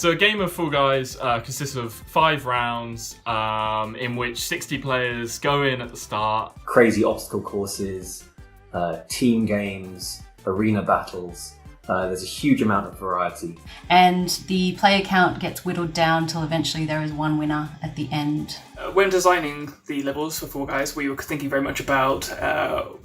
So a game of Fall Guys consists of 5 rounds in which 60 players go in at the start. Crazy obstacle courses, team games, arena battles. There's a huge amount of variety. And the player count gets whittled down till eventually there is one winner at the end. When designing the levels for Fall Guys, we were thinking very much about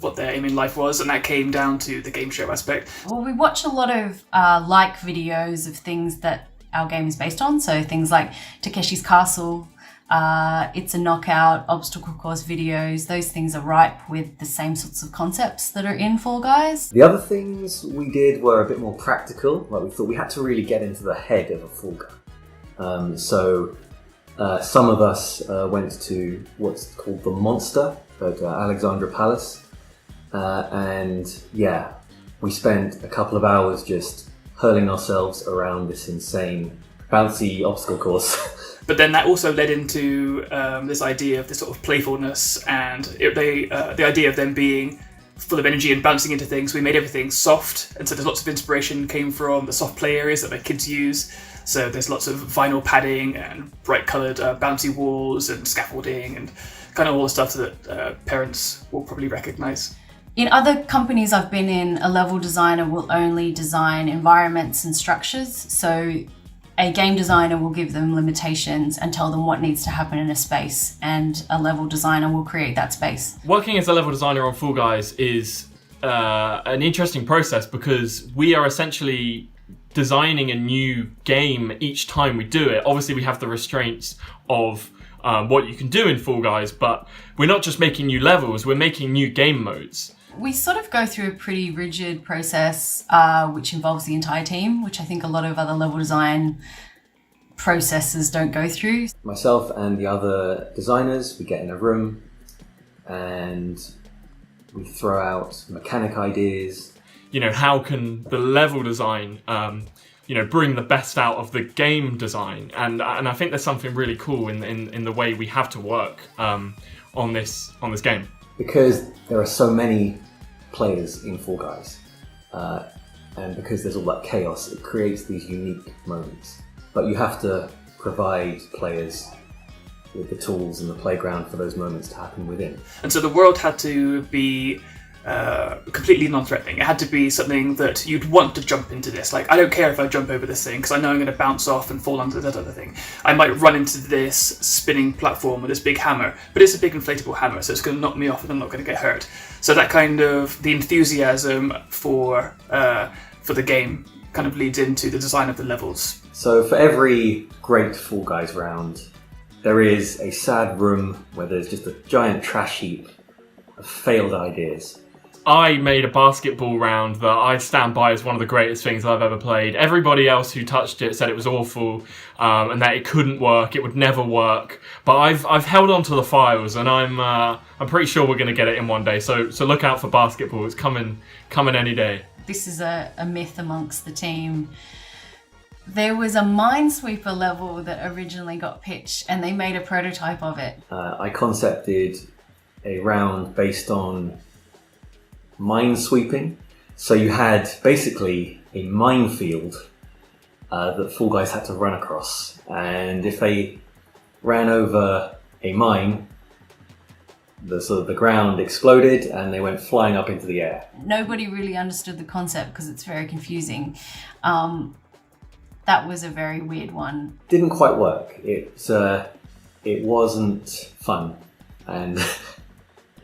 what their aim in life was, and that came down to the game show aspect. Well, we watch a lot of videos of things that our game is based on, so things like Takeshi's Castle, It's a Knockout, obstacle course videos. Those things are ripe with the same sorts of concepts that are in Fall Guys. The other things we did were a bit more practical. Like, we thought we had to really get into the head of a Fall Guy. Some of us went to what's called the Monster at Alexandra Palace. We spent a couple of hours just hurling ourselves around this insane, bouncy obstacle course. But then that also led into this idea of this sort of playfulness and the idea of them being full of energy and bouncing into things. We made everything soft, and so there's lots of inspiration came from the soft play areas that the kids use. So there's lots of vinyl padding and bright coloured bouncy walls and scaffolding and kind of all the stuff that parents will probably recognise. In other companies I've been in, a level designer will only design environments and structures. So a game designer will give them limitations and tell them what needs to happen in a space, and a level designer will create that space. Working as a level designer on Fall Guys is an interesting process because we are essentially designing a new game each time we do it. Obviously, we have the restraints of what you can do in Fall Guys, but we're not just making new levels, we're making new game modes. We sort of go through a pretty rigid process which involves the entire team, which I think a lot of other level design processes don't go through. Myself and the other designers, we get in a room and we throw out mechanic ideas. You know, how can the level design bring the best out of the game design? And I think there's something really cool in the way we have to work on this game. Because there are so many players in Fall Guys, and because there's all that chaos, it creates these unique moments. But you have to provide players with the tools and the playground for those moments to happen within. And so the world had to be completely non-threatening. It had to be something that you'd want to jump into this. Like, I don't care if I jump over this thing because I know I'm going to bounce off and fall onto that other thing. I might run into this spinning platform with this big hammer, but it's a big inflatable hammer, so it's going to knock me off and I'm not going to get hurt. So that kind of, the enthusiasm for the game kind of leads into the design of the levels. So for every great Fall Guys round, there is a sad room where there's just a giant trash heap of failed ideas. I made a basketball round that I stand by as one of the greatest things I've ever played. Everybody else who touched it said it was awful and that it couldn't work, it would never work. But I've held on to the files, and I'm pretty sure we're going to get it in one day. So look out for basketball. It's coming any day. This is a myth amongst the team. There was a Minesweeper level that originally got pitched, and they made a prototype of it. I concepted a round based on minesweeping. So you had basically a minefield that Fall Guys had to run across, and if they ran over a mine, the ground exploded and they went flying up into the air. Nobody really understood the concept because it's very confusing. That was a very weird one. Didn't quite work. It wasn't fun, and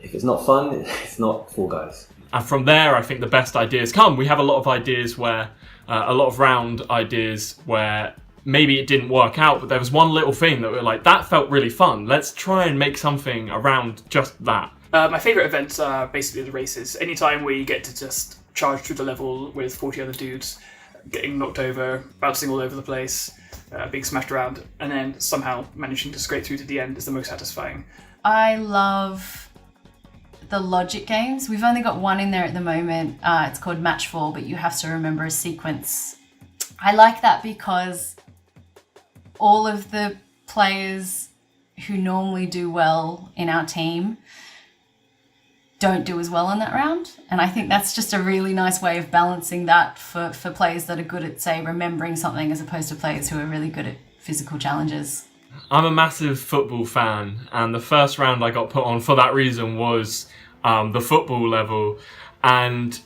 if it's not fun, it's not Fall Guys. And from there, I think the best ideas come. We have a lot of ideas where, a lot of round ideas where maybe it didn't work out, but there was one little thing that we were like, that felt really fun. Let's try and make something around just that. My favourite events are basically the races. Anytime where you get to just charge through the level with 40 other dudes, getting knocked over, bouncing all over the place, being smashed around, and then somehow managing to scrape through to the end is the most satisfying. I love the logic games. We've only got one in there at the moment. It's called Matchfall, but you have to remember a sequence. I like that because all of the players who normally do well in our team don't do as well in that round. And I think that's just a really nice way of balancing that for players that are good at, say, remembering something as opposed to players who are really good at physical challenges. I'm a massive football fan, and the first round I got put on for that reason was the football level. And,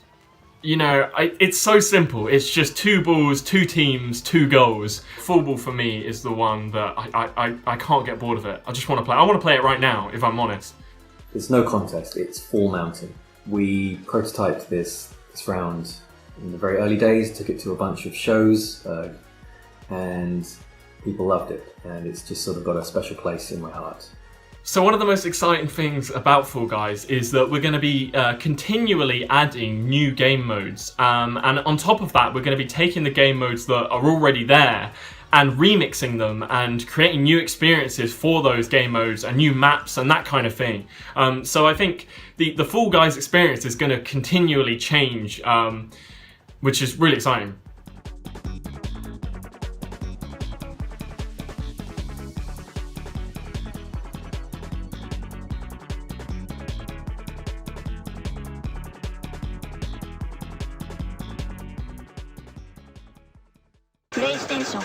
you know, it's so simple. It's just 2 balls, 2 teams, 2 goals. Football for me is the one that I can't get bored of it. I just want to play. I want to play it right now, if I'm honest. It's no contest, it's full mountain. We prototyped this round in the very early days, took it to a bunch of shows, and people loved it, and it's just sort of got a special place in my heart. So one of the most exciting things about Fall Guys is that we're going to be continually adding new game modes, and on top of that we're going to be taking the game modes that are already there and remixing them and creating new experiences for those game modes and new maps and that kind of thing. So I think the Fall Guys experience is going to continually change, which is really exciting. PlayStation